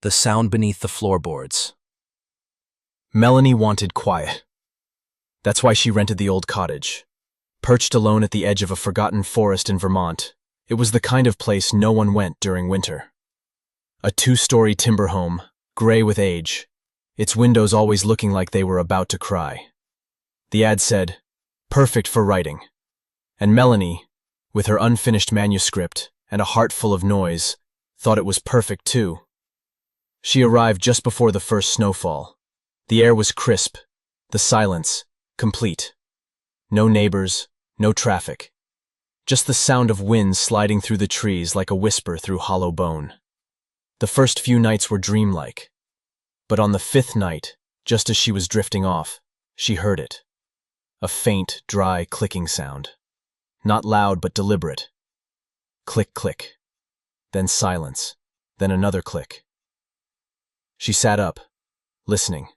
The Sound Beneath the Floorboards. Melanie wanted quiet. That's why she rented the old cottage. Perched alone at the edge of a forgotten forest in Vermont, it was the kind of place no one went during winter. A 2-story timber home, gray with age, its windows always looking like they were about to cry. The ad said, "Perfect for writing." And Melanie, with her unfinished manuscript and a heart full of noise, thought it was perfect too. She arrived just before the first snowfall. The air was crisp, the silence complete. No neighbors, no traffic. Just the sound of wind sliding through the trees like a whisper through hollow bone. The first few nights were dreamlike. But on the 5th night, just as she was drifting off, she heard it. A faint, dry clicking sound. Not loud but deliberate. Click, click. Then silence. Then another click. She sat up, listening.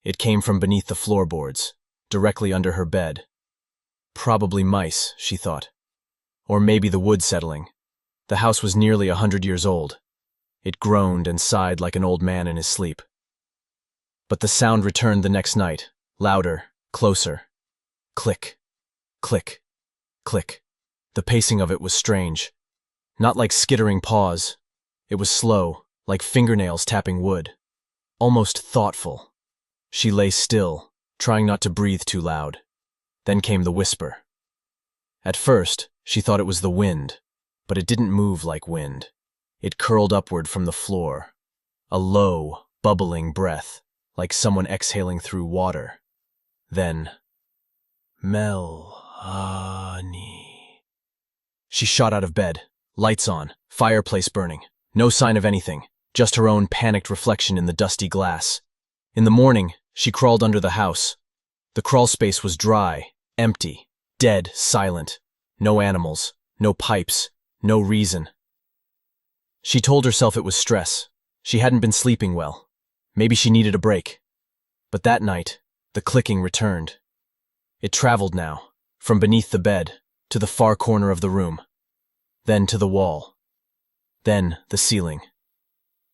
It came from beneath the floorboards, directly under her bed. Probably mice, she thought. Or maybe the wood settling. The house was nearly 100 years old. It groaned and sighed like an old man in his sleep. But the sound returned the next night, louder, closer. Click, click, click. The pacing of it was strange. Not like skittering paws. It was slow, like fingernails tapping wood. Almost thoughtful. She lay still, trying not to breathe too loud. Then came the whisper. At first, she thought it was the wind, but it didn't move like wind. It curled upward from the floor. A low, bubbling breath, like someone exhaling through water. Then, Melanie. She shot out of bed, lights on, fireplace burning. No sign of anything, just her own panicked reflection in the dusty glass. In the morning, she crawled under the house. The crawl space was dry, empty, dead, silent. No animals, no pipes, no reason. She told herself it was stress. She hadn't been sleeping well. Maybe she needed a break. But that night, the clicking returned. It traveled now, from beneath the bed, to the far corner of the room. Then to the wall. Then the ceiling.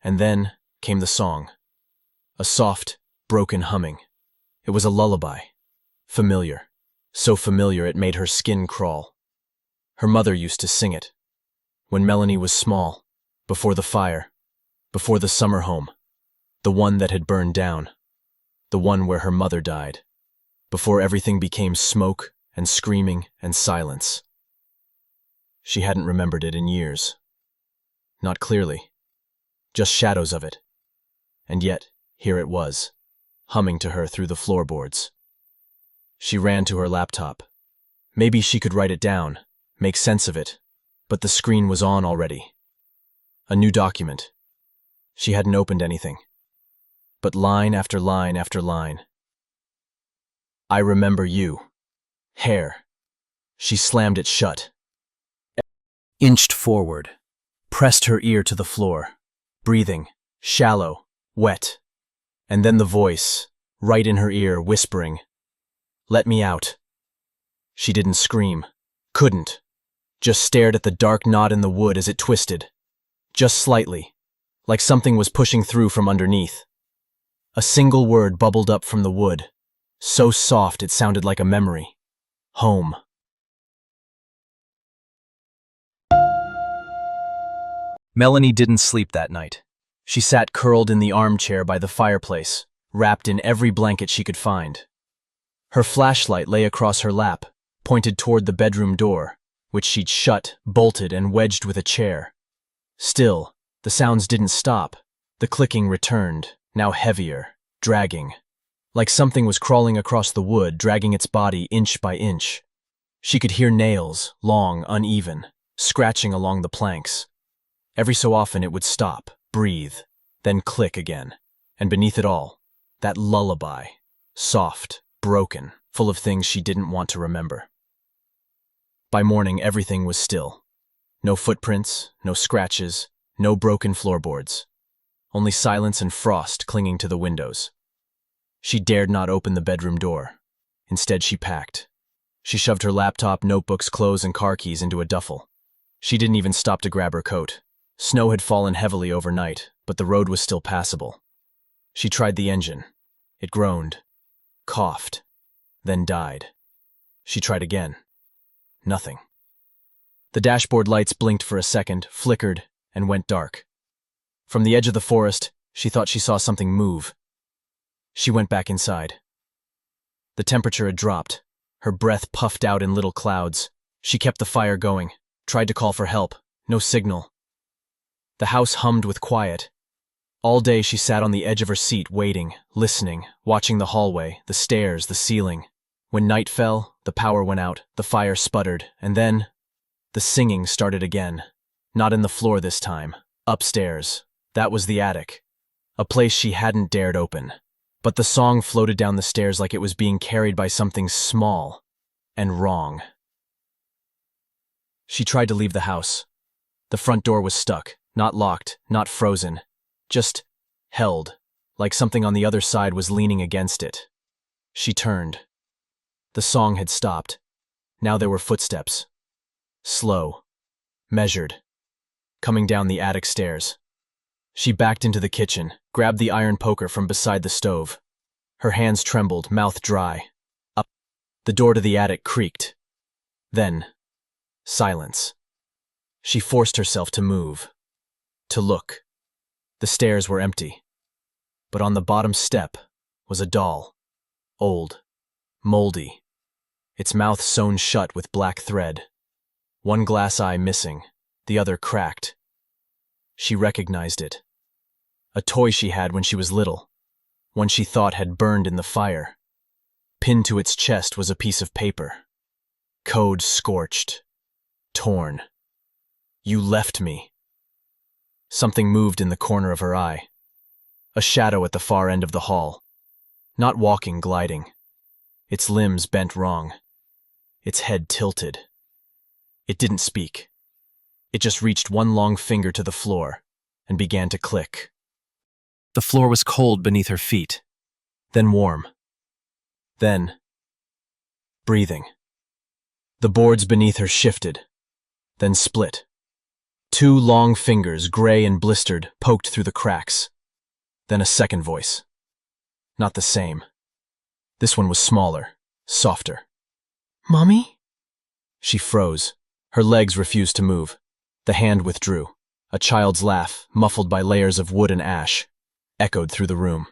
And then came the song. A soft, broken humming. It was a lullaby. Familiar. So familiar it made her skin crawl. Her mother used to sing it. When Melanie was small, before the fire, before the summer home, the one that had burned down, the one where her mother died, before everything became smoke and screaming and silence. She hadn't remembered it in years. Not clearly. Just shadows of it. And yet, here it was, humming to her through the floorboards. She ran to her laptop. Maybe she could write it down, make sense of it, but the screen was on already. A new document. She hadn't opened anything. But line after line after line. I remember you. Hair. She slammed it shut. Inched forward. Pressed her ear to the floor, breathing, shallow, wet. And then the voice, right in her ear, whispering, "Let me out." She didn't scream, couldn't, just stared at the dark knot in the wood as it twisted, just slightly, like something was pushing through from underneath. A single word bubbled up from the wood, so soft it sounded like a memory. Home. Melanie didn't sleep that night. She sat curled in the armchair by the fireplace, wrapped in every blanket she could find. Her flashlight lay across her lap, pointed toward the bedroom door, which she'd shut, bolted, and wedged with a chair. Still, the sounds didn't stop. The clicking returned, now heavier, dragging. Like something was crawling across the wood, dragging its body inch by inch. She could hear nails, long, uneven, scratching along the planks. Every so often it would stop, breathe, then click again. And beneath it all, that lullaby, soft, broken, full of things she didn't want to remember. By morning, everything was still. No footprints, no scratches, no broken floorboards. Only silence and frost clinging to the windows. She dared not open the bedroom door. Instead, she packed. She shoved her laptop, notebooks, clothes, and car keys into a duffel. She didn't even stop to grab her coat. Snow had fallen heavily overnight, but the road was still passable. She tried the engine. It groaned, coughed, then died. She tried again. Nothing. The dashboard lights blinked for a second, flickered, and went dark. From the edge of the forest, she thought she saw something move. She went back inside. The temperature had dropped. Her breath puffed out in little clouds. She kept the fire going, tried to call for help. No signal. The house hummed with quiet. All day she sat on the edge of her seat, waiting, listening, watching the hallway, the stairs, the ceiling. When night fell, the power went out, the fire sputtered, and then the singing started again. Not in the floor this time. Upstairs. That was the attic. A place she hadn't dared open. But the song floated down the stairs like it was being carried by something small and wrong. She tried to leave the house. The front door was stuck, not locked, not frozen, just held, like something on the other side was leaning against it. She turned. The song had stopped. Now there were footsteps. Slow, measured, coming down the attic stairs. She backed into the kitchen, grabbed the iron poker from beside the stove. Her hands trembled, mouth dry. Up. The door to the attic creaked. Then, silence. She forced herself to move, to look. The stairs were empty. But on the bottom step was a doll. Old, moldy, its mouth sewn shut with black thread. One glass eye missing, the other cracked. She recognized it. A toy she had when she was little, one she thought had burned in the fire. Pinned to its chest was a piece of paper. Code scorched, torn. You left me. Something moved in the corner of her eye. A shadow at the far end of the hall. Not walking, gliding. Its limbs bent wrong. Its head tilted. It didn't speak. It just reached one long finger to the floor and began to click. The floor was cold beneath her feet, then warm. Then, breathing. The boards beneath her shifted, then split. Two long fingers, gray and blistered, poked through the cracks. Then a second voice. Not the same. This one was smaller, softer. "Mommy?" She froze. Her legs refused to move. The hand withdrew. A child's laugh, muffled by layers of wood and ash, echoed through the room.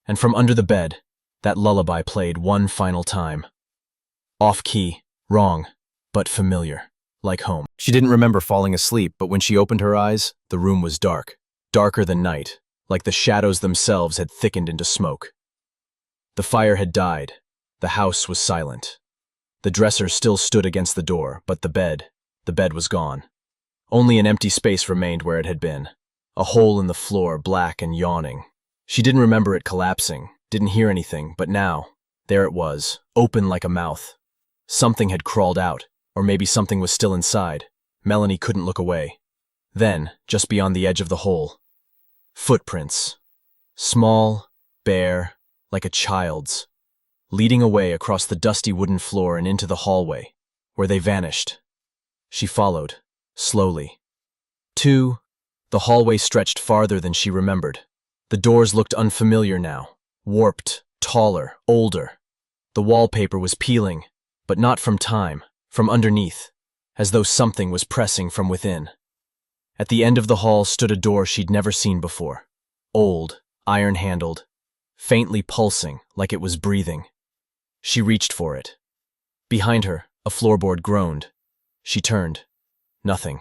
And from under the bed, that lullaby played one final time. Off-key, wrong, but familiar, like home. She didn't remember falling asleep, but when she opened her eyes, the room was dark, darker than night, like the shadows themselves had thickened into smoke. The fire had died. The house was silent. The dresser still stood against the door, but the bed was gone. Only an empty space remained where it had been. A hole in the floor, black and yawning. She didn't remember it collapsing, didn't hear anything, but now, there it was, open like a mouth. Something had crawled out, or maybe something was still inside. Melanie couldn't look away. Then, just beyond the edge of the hole, footprints. Small, bare, like a child's, leading away across the dusty wooden floor and into the hallway, where they vanished. She followed, slowly. The hallway stretched farther than she remembered. The doors looked unfamiliar now, warped, taller, older. The wallpaper was peeling, but not from time, from underneath, as though something was pressing from within. At the end of the hall stood a door she'd never seen before. Old, iron-handled, faintly pulsing like it was breathing. She reached for it. Behind her, a floorboard groaned. She turned. Nothing.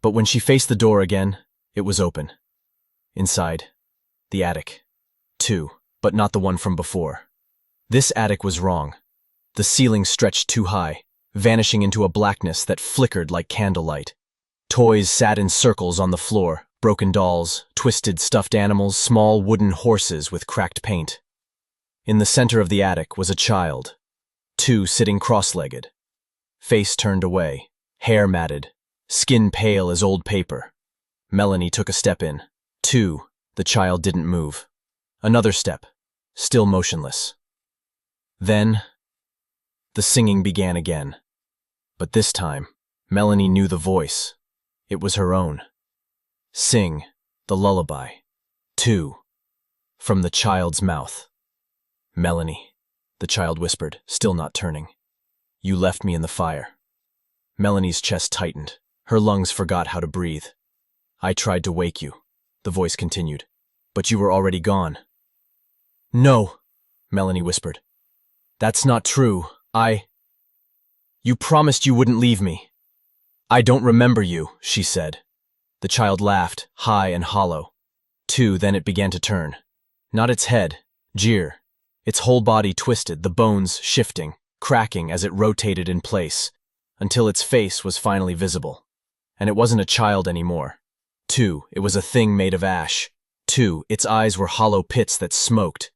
But when she faced the door again, it was open. Inside, the attic. Two, but not the one from before. This attic was wrong. The ceiling stretched too high, vanishing into a blackness that flickered like candlelight. Toys sat in circles on the floor, broken dolls, twisted stuffed animals, small wooden horses with cracked paint. In the center of the attic was a child. Two sitting cross-legged. Face turned away, hair matted, skin pale as old paper. Melanie took a step in. The child didn't move. Another step, still motionless. Then, the singing began again. But this time, Melanie knew the voice. It was her own. Sing, The lullaby. 2. From the child's mouth. Melanie, the child whispered, still not turning. You left me in the fire. Melanie's chest tightened. Her lungs forgot how to breathe. I tried to wake you, the voice continued, but you were already gone. No, Melanie whispered. That's not true. You promised you wouldn't leave me. I don't remember you, she said. The child laughed, high and hollow. 2, then it began to turn. Not its head, jeer. Its whole body twisted, the bones shifting, cracking as it rotated in place, until its face was finally visible. And it wasn't a child anymore. 2, it was a thing made of ash. 2, its eyes were hollow pits that smoked.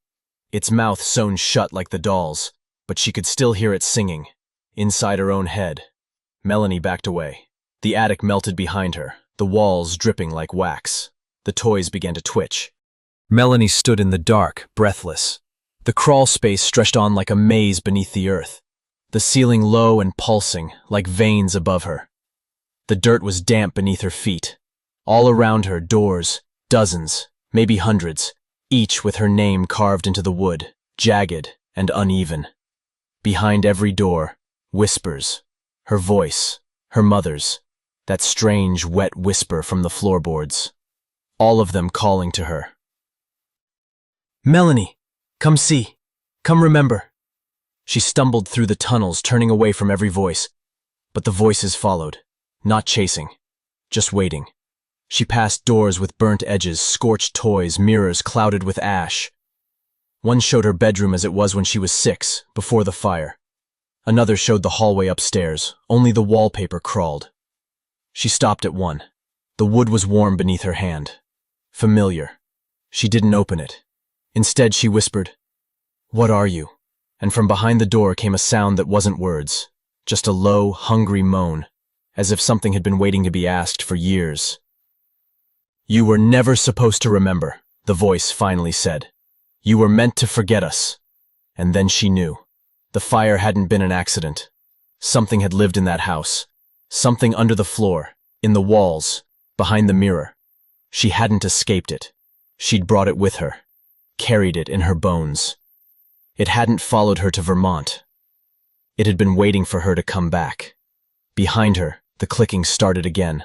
Its mouth sewn shut like the doll's, but she could still hear it singing, inside her own head. Melanie backed away. The attic melted behind her, the walls dripping like wax. The toys began to twitch. Melanie stood in the dark, breathless. The crawl space stretched on like a maze beneath the earth, the ceiling low and pulsing, like veins above her. The dirt was damp beneath her feet. All around her, doors, dozens, maybe hundreds, each with her name carved into the wood, jagged and uneven. Behind every door, whispers, her voice, her mother's, that strange, wet whisper from the floorboards. All of them calling to her. Melanie, come see, come remember. She stumbled through the tunnels, turning away from every voice, but the voices followed, not chasing, just waiting. She passed doors with burnt edges, scorched toys, mirrors clouded with ash. One showed her bedroom as it was when she was 6, before the fire. Another showed the hallway upstairs, only the wallpaper crawled. She stopped at one. The wood was warm beneath her hand. Familiar. She didn't open it. Instead, she whispered, "What are you?" And from behind the door came a sound that wasn't words, just a low, hungry moan, as if something had been waiting to be asked for years. You were never supposed to remember, the voice finally said. You were meant to forget us. And then she knew. The fire hadn't been an accident. Something had lived in that house. Something under the floor, in the walls, behind the mirror. She hadn't escaped it. She'd brought it with her, carried it in her bones. It hadn't followed her to Vermont. It had been waiting for her to come back. Behind her, the clicking started again.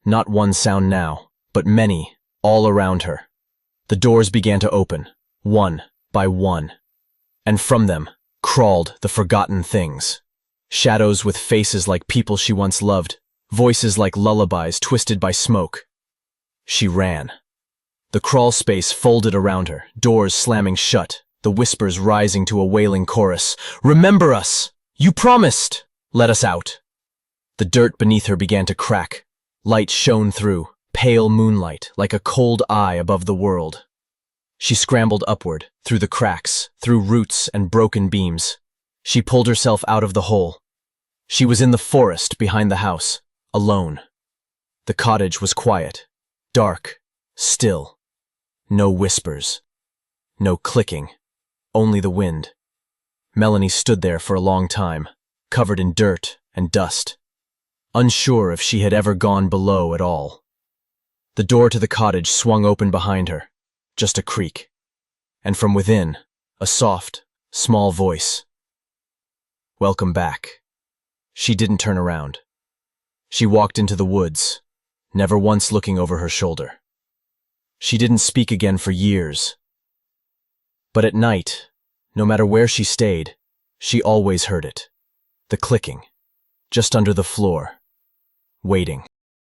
Not one sound now, but many, all around her. The doors began to open, one by one. And from them crawled the forgotten things. Shadows with faces like people she once loved, voices like lullabies twisted by smoke. She ran. The crawl space folded around her, doors slamming shut, the whispers rising to a wailing chorus. Remember us! You promised! Let us out! The dirt beneath her began to crack. Light shone through, pale moonlight, like a cold eye above the world. She scrambled upward, through the cracks, through roots and broken beams. She pulled herself out of the hole. She was in the forest behind the house, alone. The cottage was quiet, dark, still. No whispers. No clicking. Only the wind. Melanie stood there for a long time, covered in dirt and dust, unsure if she had ever gone below at all. The door to the cottage swung open behind her, just a creak. And from within, a soft, small voice. Welcome back. She didn't turn around. She walked into the woods, never once looking over her shoulder. She didn't speak again for years. But at night, no matter where she stayed, she always heard it. The clicking, just under the floor, waiting.